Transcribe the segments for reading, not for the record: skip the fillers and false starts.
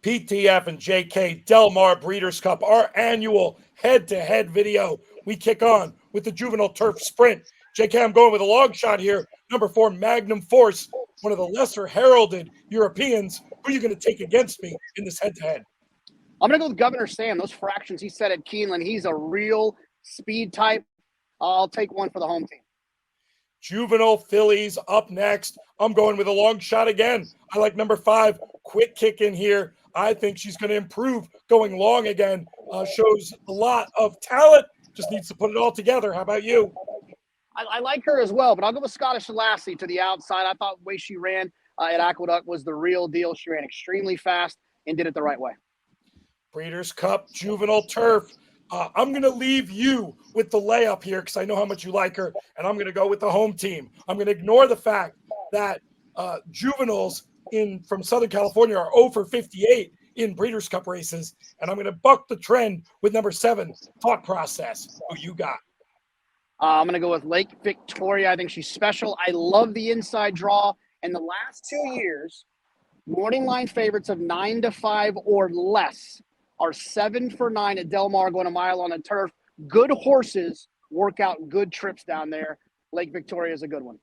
PTF and JK Del Mar Breeders' Cup, our annual head-to-head video. We kick on with the Juvenile Turf Sprint. JK, I'm going with a long shot here. Number 4, Magnum Force, one of the lesser heralded Europeans. Who are you going to take against me in this head-to-head? I'm going to go with Governor Sam. Those fractions he set at Keeneland, he's a real speed type. I'll take one for the home team. Juvenile fillies up next. I'm going with a long shot again. I like number 5, Quick Kick in here. I think she's going to improve going long again. Shows a lot of talent. Just needs to put it all together. How about you? I like her as well, but I'll go with Scottish Lassie to the outside. I thought the way she ran at Aqueduct was the real deal. She ran extremely fast and did it the right way. Breeders' Cup, Juvenile Turf. I'm going to leave you with the layup here because I know how much you like her, and I'm going to go with the home team. I'm going to ignore the fact that juveniles from Southern California are 0 for 58 in Breeders' Cup races, and I'm going to buck the trend with number 7, Thought Process. Who you got? I'm going to go with Lake Victoria. I think she's special. I love the inside draw. And the last 2 years, morning line favorites of 9 to 5 or less are 7 for 9 at Del Mar, going a mile on the turf. Good horses work out good trips down there. Lake Victoria is a good one.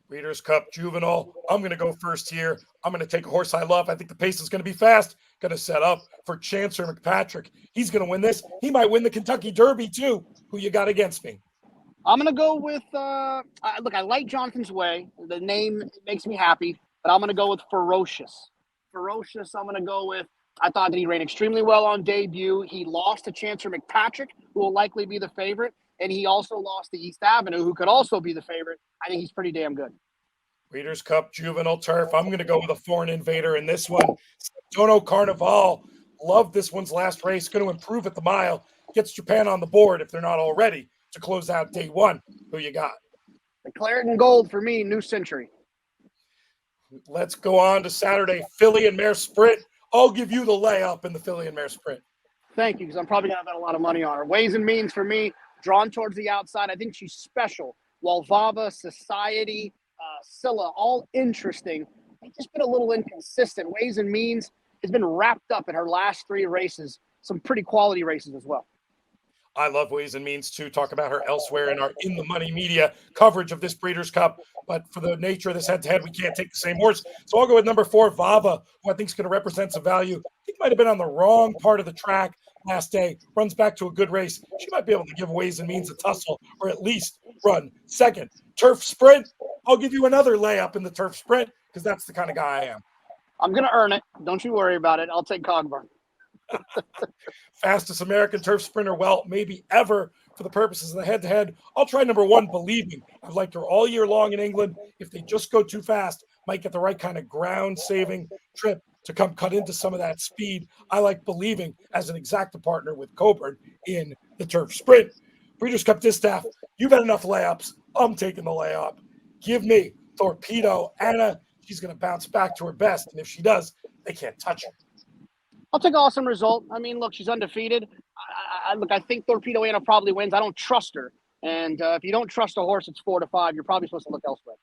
Breeders' Cup Juvenile. I'm going to go first here. I'm going to take a horse I love. I think the pace is going to be fast. Going to set up for Chancellor McPatrick. He's going to win this. He might win the Kentucky Derby too. Who you got against me? I'm going to go with, look, I like Jonathon's Way. The name makes me happy, but I'm going to go with Ferocious. Ferocious, I'm going to go with, I thought that he ran extremely well on debut. He lost to Chancellor McPatrick, who will likely be the favorite, and he also lost to East Avenue, who could also be the favorite. I think he's pretty damn good. Breeders' Cup Juvenile Turf. I'm going to go with a Foreign Invader in this one. Dono Carnival. Love this one's last race. Going to improve at the mile. Gets Japan on the board if they're not already to close out day 1. Who you got? The Claret and Gold for me, New Century. Let's go on to Saturday, Filly and Mare Sprint. I'll give you the layup in the Filly and Mare Sprint. Thank you, because I'm probably going to bet a lot of money on her. Ways and Means for me, drawn towards the outside. I think she's special. Walvava, Society, Scylla, all interesting. They've just been a little inconsistent. Ways and Means has been wrapped up in her last 3 races. Some pretty quality races as well. I love Ways and Means to talk about her elsewhere in our In the Money media coverage of this Breeders' Cup. But for the nature of this head-to-head, we can't take the same horse. So I'll go with number 4, Vava, who I think is going to represent some value. I think might have been on the wrong part of the track last day. Runs back to a good race. She might be able to give Ways and Means a tussle or at least run second. Turf Sprint, I'll give you another layup in the Turf Sprint because that's the kind of guy I am. I'm going to earn it. Don't you worry about it. I'll take Cogburn. Fastest American turf sprinter, well, maybe ever for the purposes of the head-to-head. I'll try number 1, Believing. I've liked her all year long in England. If they just go too fast, might get the right kind of ground-saving trip to come cut into some of that speed. I like Believing as an exacta partner with Coburn in the turf sprint. Breeders' Cup Distaff, you've had enough layups. I'm taking the layup. Give me Torpedo Anna. She's going to bounce back to her best, and if she does, they can't touch her. I'll take Awesome Result. I mean, look, she's undefeated. I think Torpedo Anna probably wins. I don't trust her. And if you don't trust a horse, it's 4 to 5. You're probably supposed to look elsewhere.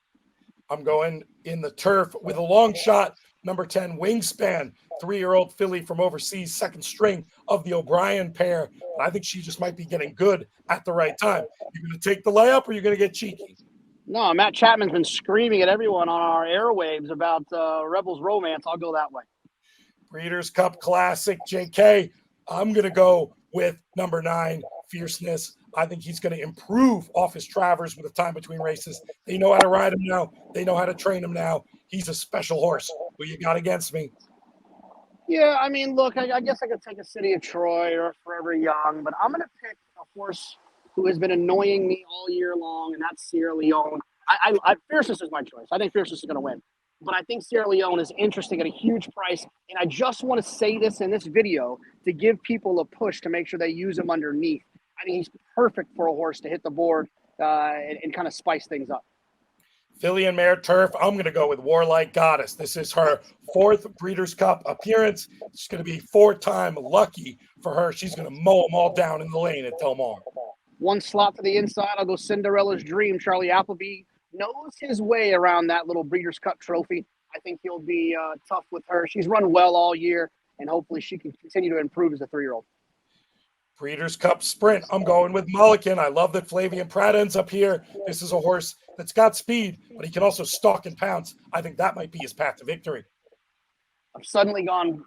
I'm going in the turf with a long shot. Number 10, Wingspan, 3-year-old filly from overseas, second string of the O'Brien pair. And I think she just might be getting good at the right time. You're going to take the layup or you're going to get cheeky? No, Matt Chapman's been screaming at everyone on our airwaves about Rebels Romance. I'll go that way. Breeders' Cup Classic, JK. I'm going to go with number 9, Fierceness. I think he's going to improve off his Travers with the time between races. They know how to ride him now. They know how to train him now. He's a special horse. Who you got against me? Yeah, I mean, look, I guess I could take a City of Troy or Forever Young, but I'm going to pick a horse who has been annoying me all year long, and that's Sierra Leone. Fierceness is my choice. I think Fierceness is going to win. But I think Sierra Leone is interesting at a huge price. And I just want to say this in this video to give people a push to make sure they use him underneath. I think he's perfect for a horse to hit the board and kind of spice things up. Filly and Mare Turf, I'm going to go with Warlike Goddess. This is her 4th Breeders' Cup appearance. It's going to be 4-time lucky for her. She's going to mow them all down in the lane at Del Mar. 1 slot to the inside. I'll go Cinderella's Dream. Charlie Appleby knows his way around that little Breeders' Cup trophy. I think he'll be tough with her. She's run well all year. and hopefully she can continue to improve as a 3-year-old. Breeders' Cup Sprint. I'm going with Mulligan. I love that Flavian Pratt ends up here. This is a horse that's got speed, but he can also stalk and pounce. I think that might be his path to victory. I've suddenly gone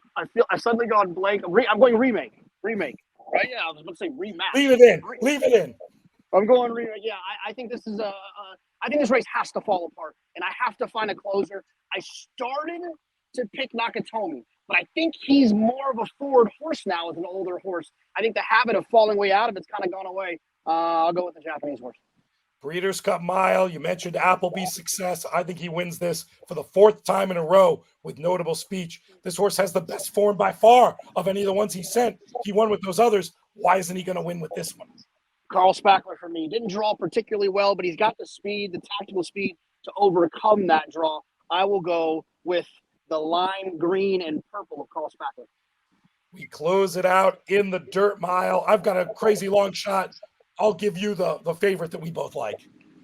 blank. I'm going remake. Right? Yeah, I was about to say rematch. Leave it in. Leave it in. I'm going remake. Yeah, I think this is I think this race has to fall apart, and I have to find a closer. I started to pick Nakatomi, but I think he's more of a forward horse now as an older horse. I think the habit of falling way out of it's kind of gone away. I'll go with the Japanese horse. Breeders' Cup Mile. You mentioned Appleby's success. I think he wins this for the 4th time in a row with notable speech. This horse has the best form by far of any of the ones he sent. He won with those others. Why isn't he going to win with this one? Carl Spackler for me. Didn't draw particularly well, but he's got the speed, the tactical speed to overcome that draw. I will go with the lime green and purple of Carl Spackler. We close it out in the dirt mile. I've got a crazy long shot. I'll give you the favorite that we both like.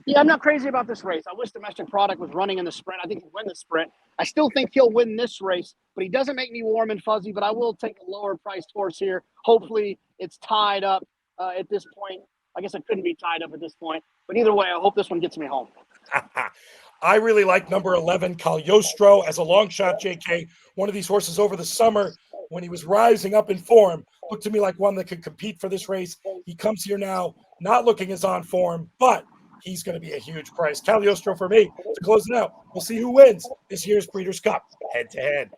Yeah, I'm not crazy about this race. I wish Domestic Product was running in the sprint. I think he'd win the sprint. I still think he'll win this race, but he doesn't make me warm and fuzzy, but I will take a lower priced horse here. Hopefully it's tied up at this point. I guess it couldn't be tied up at this point. But either way, I hope this one gets me home. I really like number 11, Cagliostro, as a long shot, JK. One of these horses over the summer when he was rising up in form looked to me like one that could compete for this race. He comes here now not looking as on form, but he's going to be a huge price. Cagliostro for me to close it out. We'll see who wins this year's Breeders' Cup head-to-head.